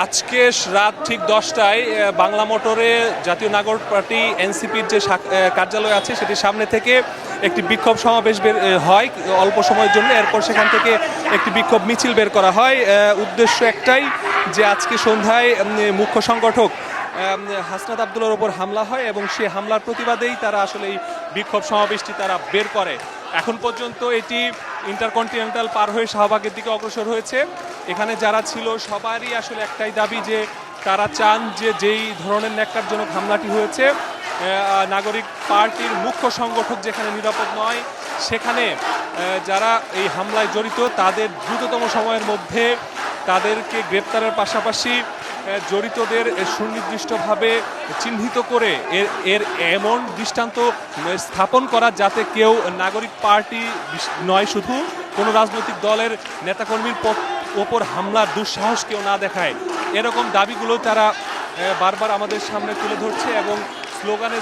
আজকে রাত ঠিক 10টায় বাংলা মোটরে জাতীয় নাগরিক পার্টি এনসিপির যে কার্যালয় আছে সেটির সামনে থেকে একটি বিক্ষোভ সমাবেশ বের হয় অল্প সময়ের জন্য। এরপর সেখান থেকে একটি বিক্ষোভ মিছিল বের করা হয়। উদ্দেশ্য একটাই যে আজকে সন্ধ্যায় মুখ্য সংগঠক হাসনাত আবদুল্লাহর ওপর হামলা হয় এবং সেই হামলার প্রতিবাদেই তারা আসলে এই বিক্ষোভ সমাবেশটি তারা বের করে। এখন পর্যন্ত এটি ইন্টারকন্টিনেন্টাল পার হয়ে শাহবাগের দিকে অগ্রসর হয়েছে। এখানে যারা ছিল সবারই আসলে একটাই দাবি যে তারা চান যে যেই ধরনের ন্যাক্কারজনক হামলাটি হয়েছে নাগরিক পার্টির মুখ্য সংগঠক যেখানে নিরাপদ নয় সেখানে যারা এই হামলায় জড়িত তাদের দ্রুততম সময়ের মধ্যে তাদেরকে গ্রেপ্তারের পাশাপাশি জড়িতদের সুনির্দিষ্টভাবে চিহ্নিত করে এর এমন দৃষ্টান্ত স্থাপন করা যাতে কেউ নাগরিক পার্টি নয় শুধু কোনো রাজনৈতিক দলের নেতাকর্মীর ওপর হামলার দুঃসাহস কেউ না দেখায়, এরকম দাবিগুলো তারা বারবার আমাদের সামনে তুলে ধরছে এবং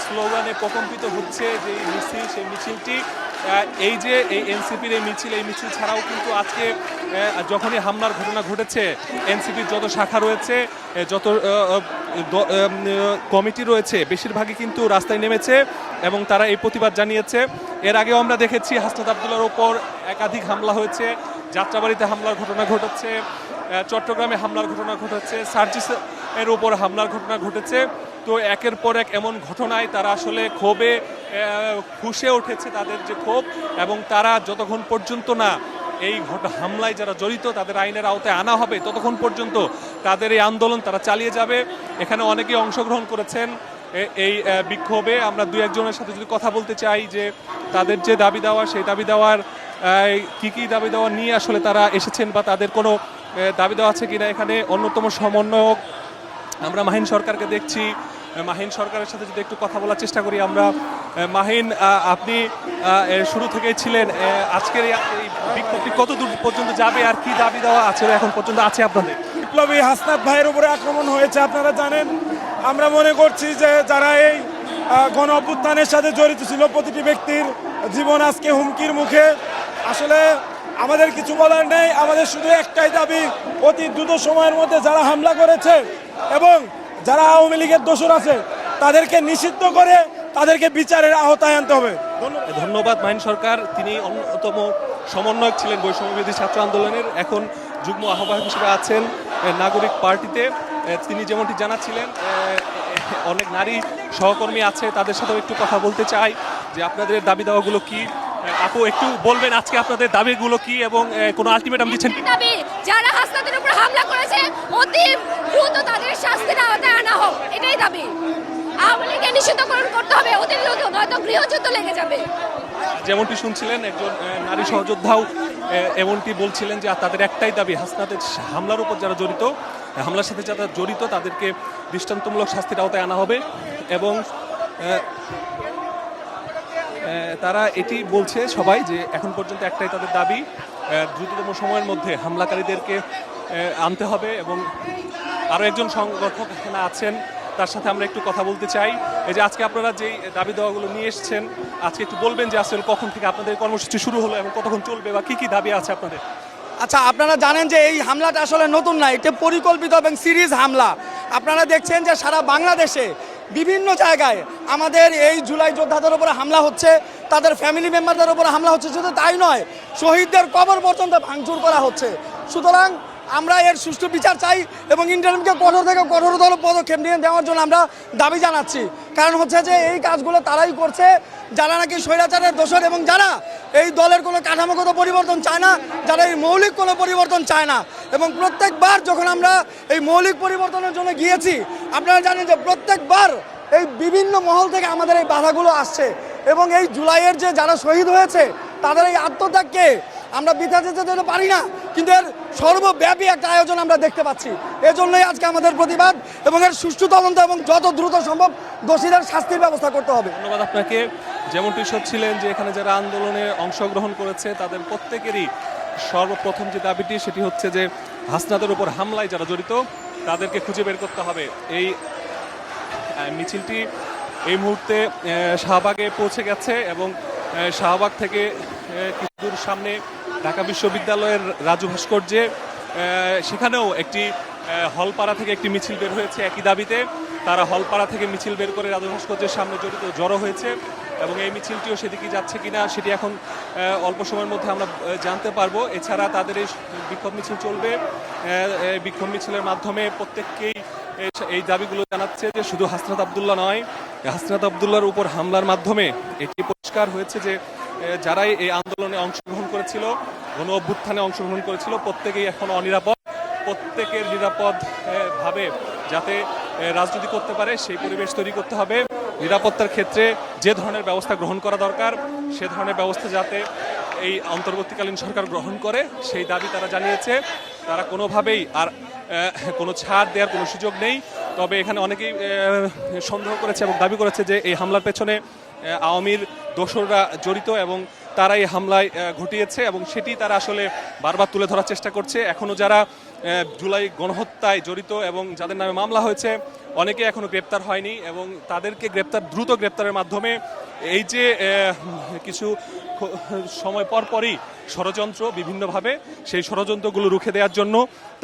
স্লোগানে প্রকম্পিত হচ্ছে যে মিছিল, সেই মিছিলটি এই যে এই এনসিপির এই মিছিল ছাড়াও কিন্তু আজকে যখনই হামলার ঘটনা ঘটেছে এনসিপির যত শাখা রয়েছে, যত কমিটি রয়েছে বেশিরভাগই কিন্তু রাস্তায় নেমেছে এবং তারা এই প্রতিবাদ জানিয়েছে। এর আগেও আমরা দেখেছি হাসনাত আবদুল্লাহর ওপর একাধিক হামলা হয়েছে, যাত্রাবাড়িতে হামলার ঘটনা ঘটেছে, চট্টগ্রামে হামলার ঘটনা ঘটেছে, সার্জিসের ওপর হামলার ঘটনা ঘটেছে। তো একের পর এক এমন ঘটনায় তারা আসলে ক্ষোভে ফুঁসে উঠেছে তাদের যে ক্ষোভ, এবং তারা যতক্ষণ পর্যন্ত না এই হামলায় যারা জড়িত তাদের আইনের আওতায় আনা হবে ততক্ষণ পর্যন্ত তাদের এই আন্দোলন তারা চালিয়ে যাবে। এখানে অনেকেই অংশগ্রহণ করেছেন এই বিক্ষোভে। আমরা দুই একজনের সাথে যদি কথা বলতে চাই যে তাদের যে দাবি দেওয়া সেই দাবি দেওয়ার কি দাবি দেওয়া নিয়ে আসলে তারা এসেছেন বা তাদের কোনো দাবি দেওয়া আছে কিনা। এখানে অন্যতম সমন্বয়ক আমরা মাহিন সরকারকে দেখছি। মাহিন সরকারের সাথে যদি একটু কথা বলার চেষ্টা করি আমরা। মাহিন, আপনি শুরু থেকেই ছিলেন, আজকের এই বিক্ষোভটি কত দূর পর্যন্ত যাবে আর কি দাবি দেওয়া আছে এখন পর্যন্ত আছে আপনাদের? বিপ্লবী হাসনাত ভাইয়ের উপরে আক্রমণ হয়েছে, আপনারা জানেন। আমরা মনে করছি যে যারা এই গণ অভ্যুত্থানের সাথে জড়িত ছিল প্রতিটি ব্যক্তির জীবন আজকে হুমকির মুখে। আসলে আমাদের কিছু বলার নেই, আমাদের শুধু একটাই দাবি, অতি দ্রুত সময়ের মধ্যে যারা হামলা করেছে এবং যারা আওয়ামী লীগের দোসর আছে তাদেরকে নিষিদ্ধ করে তাদেরকে বিচারের আওতায় আনতে হবে। ধন্যবাদ মাহিন সরকার। তিনি অন্যতম সমন্বয়ক ছিলেন বৈষম্যবিরোধী ছাত্র আন্দোলনের, এখন যুগ্ম আহ্বায়ক হিসেবে আছেন নাগরিক পার্টিতে। তিনি যেমনটি জানাচ্ছিলেন অনেক নারী সহকর্মী আছে, তাদের সাথেও একটু কথা বলতে চাই যে আপনাদের দাবি দেওয়াগুলো কি। আপু, একটু বলবেন আজকে আপনাদের দাবিগুলো কি এবং কোনো আলটিমেটাম দিচ্ছেন? দাবি যারা হাসনাতের উপর হামলা করেছে অতি দ্রুত তাদের শাস্তির আওতায় আনা হোক, এটাই দাবি। আওয়ামী লীগকে নিষিদ্ধকরণ করতে হবে অতি দ্রুত, নয়তো গৃহযুদ্ধ লেগে যাবে। যেমনটি শুনছিলেন একজন নারী সহযোদ্ধাও এমনটি বলছিলেন যে তাদের একটাই দাবি, হাসনাতের হামলার উপর যারা জড়িত, হামলার সাথে যারা জড়িত তাদেরকে দৃষ্টান্তমূলক শাস্তির আওতায় আনা হবে। এবং তারা এটি বলছে সবাই যে এখন পর্যন্ত একটাই তাদের দাবি, দ্রুততম সময়ের মধ্যে হামলাকারীদেরকে আনতে হবে। এবং আরও একজন সংগঠক এখানে আছেন, তার সাথে আমরা একটু কথা বলতে চাই। এই যে আজকে আপনারা যেই দাবি দেওয়াগুলো নিয়ে এসছেন, আজকে একটু বলবেন যে আসলে কখন থেকে আপনাদের কর্মসূচি শুরু হলো এবং কতক্ষণ চলবে বা কি দাবি আছে আপনাদের? আচ্ছা, আপনারা জানেন যে এই হামলাটা আসলে নতুন না, এটা পরিকল্পিত এবং সিরিজ হামলা। আপনারা দেখছেন যে সারা বাংলাদেশে বিভিন্ন জায়গায় আমাদের এই জুলাই যোদ্ধাদের উপরে হামলা হচ্ছে, তাদের ফ্যামিলি মেম্বারদের উপরে হামলা হচ্ছে। শুধু তাই নয়, শহীদদের কবর পর্যন্ত ভাঙচুর করা হচ্ছে। সুতরাং আমরা এর সুষ্ঠু বিচার চাই এবং ইন্টারিমকে কঠোর থেকে কঠোরতর পদক্ষেপ নিয়ে দেওয়ার জন্য আমরা দাবি জানাচ্ছি। কারণ হচ্ছে যে এই কাজগুলো তারাই করছে যারা নাকি স্বৈরাচারের দোষর এবং যারা এই দলের কোনো কাঠামোগত পরিবর্তন চায় না, যারা এই মৌলিক কোনো পরিবর্তন চায় না। এবং প্রত্যেকবার যখন আমরা এই মৌলিক পরিবর্তনের জন্য গিয়েছি, আপনারা জানেন যে প্রত্যেকবার এই বিভিন্ন মহল থেকে আমাদের এই বাধাগুলো আসছে এবং এই জুলাইয়ের যে যারা শহীদ হয়েছে তাদের এই আত্মত্যাগকে আমরা বৃথা যেতে দিতে পারি না, কিন্তু এর সর্বব্যাপী একটা আয়োজন আমরা দেখতে পাচ্ছি। এজন্যই আজকে আমাদের প্রতিবাদ এবং এর সুষ্ঠু তদন্ত এবং যত দ্রুত সম্ভব দোষীদের শাস্তির ব্যবস্থা করতে হবে। ধন্যবাদ আপনাকে। যেমনটি শুনছিলেন যে এখানে যারা আন্দোলনে অংশগ্রহণ করেছে তাদের প্রত্যেকেরই সর্বপ্রথম যে দাবিটি সেটি হচ্ছে যে হাসনাতের উপর হামলায় যারা জড়িত তাদেরকে খুঁজে বের করতে হবে। এই মিছিলটি এই মুহূর্তে শাহবাগে পৌঁছে গেছে এবং শাহবাগ থেকে কিছু দূর সামনে ঢাকা বিশ্ববিদ্যালয়ের রাজু ভাস্কর্যে সেখানেও একটি হলপাড়া থেকে একটি মিছিল বের হয়েছে একই দাবিতে। তারা হলপাড়া থেকে মিছিল বের করে রাজু ভাস্কর্যের সামনে জড়ো হয়েছে এবং এই মিছিলটিও সেদিকে যাচ্ছে কিনা সেটি এখন অল্প সময়ের মধ্যে আমরা জানতে পারবো। এছাড়া তাদের এই বিক্ষোভ মিছিল চলবে। এই বিক্ষোভ মিছিলের মাধ্যমে প্রত্যেককেই এই দাবিগুলো জানাচ্ছে যে শুধু হাসনাত আব্দুল্লাহ নয়, হাসনাত আব্দুল্লাহর উপর হামলার মাধ্যমে এটি পরিষ্কার হয়েছে যে যারাই এই আন্দোলনে অংশগ্রহণ করেছিল, গণ অভ্যুত্থানে অংশগ্রহণ করেছিল, প্রত্যেকেই এখন অনিরাপদ। প্রত্যেকের নিরাপদ ভাবে যাতে রাজনীতি করতে পারে সেই পরিবেশ তৈরি করতে হবে। নিরাপত্তার ক্ষেত্রে যে ধরনের ব্যবস্থা গ্রহণ করা দরকার সে ধরনের ব্যবস্থা যাতে এই অন্তর্বর্তীকালীন সরকার গ্রহণ করে সেই দাবি তারা জানিয়েছে। তারা কোনোভাবেই আর কোনো ছাড় দেওয়ার কোনো সুযোগ নেই। তবে এখানে অনেকেই সন্দেহ করেছে এবং দাবি করেছে যে এই হামলার পেছনে আওয়ামীর দোসররা জড়িত এবং তারা এই হামলায় ঘটিয়েছে এবং সেটি তারা আসলে বারবার তুলে ধরার চেষ্টা করছে। এখনও যারা জুলাই গণহত্যায় জড়িত এবং যাদের নামে মামলা হয়েছে অনেকে এখনো গ্রেপ্তার হয়নি এবং তাদেরকে দ্রুত গ্রেপ্তারের মাধ্যমে এই যে কিছু সময় পরপরই ষড়যন্ত্র বিভিন্নভাবে সেই ষড়যন্ত্রগুলো রুখে দেওয়ার জন্য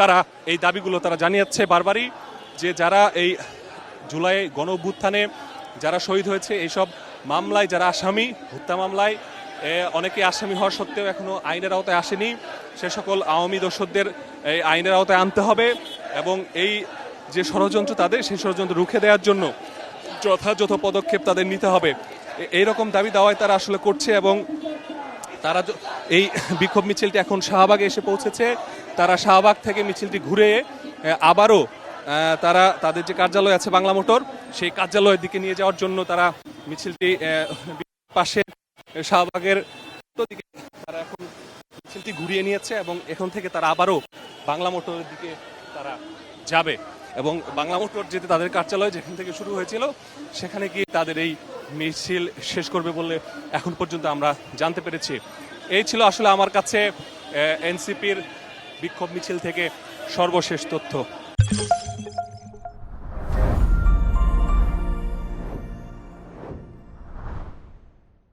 তারা এই দাবিগুলো তারা জানিয়েছে বারবারই, যে যারা এই জুলাই গণ অভ্যুত্থানে যারা শহীদ হয়েছে এইসব মামলায় যারা আসামি, হত্যা মামলায় অনেকে আসামি হওয়া সত্ত্বেও এখনো আইনের আওতায় আসেনি, সে সকল আওয়ামী দোসরদের এই আইনের আওতায় আনতে হবে এবং এই যে ষড়যন্ত্র তাদের সেই ষড়যন্ত্র রুখে দেওয়ার জন্য যথাযথ পদক্ষেপ তাদের নিতে হবে। এইরকম দাবি দাওয়ায় তারা আসলে করছে এবং তারা এই বিক্ষোভ মিছিলটি এখন শাহবাগে এসে পৌঁছেছে। তারা শাহবাগ থেকে মিছিলটি ঘুরে আবারও তারা তাদের যে কার্যালয় আছে বাংলা মোটর সেই কার্যালয়ের দিকে নিয়ে যাওয়ার জন্য তারা মিছিলটি পাশে শাহবাগের দিকে তারা এখন মিছিলটি ঘুরিয়ে নিয়েছে এবং এখন থেকে তারা আবারও বাংলা মোটরের দিকে তারা যাবে এবং বাংলা মোটর যেতে তাদের কার্যালয় যেখান থেকে শুরু হয়েছিল সেখানে গিয়ে তাদের এই মিছিল শেষ করবে বলে এখন পর্যন্ত আমরা জানতে পেরেছি। এই ছিল আসলে আমার কাছে এনসিপির বিক্ষোভ মিছিল থেকে সর্বশেষ তথ্য।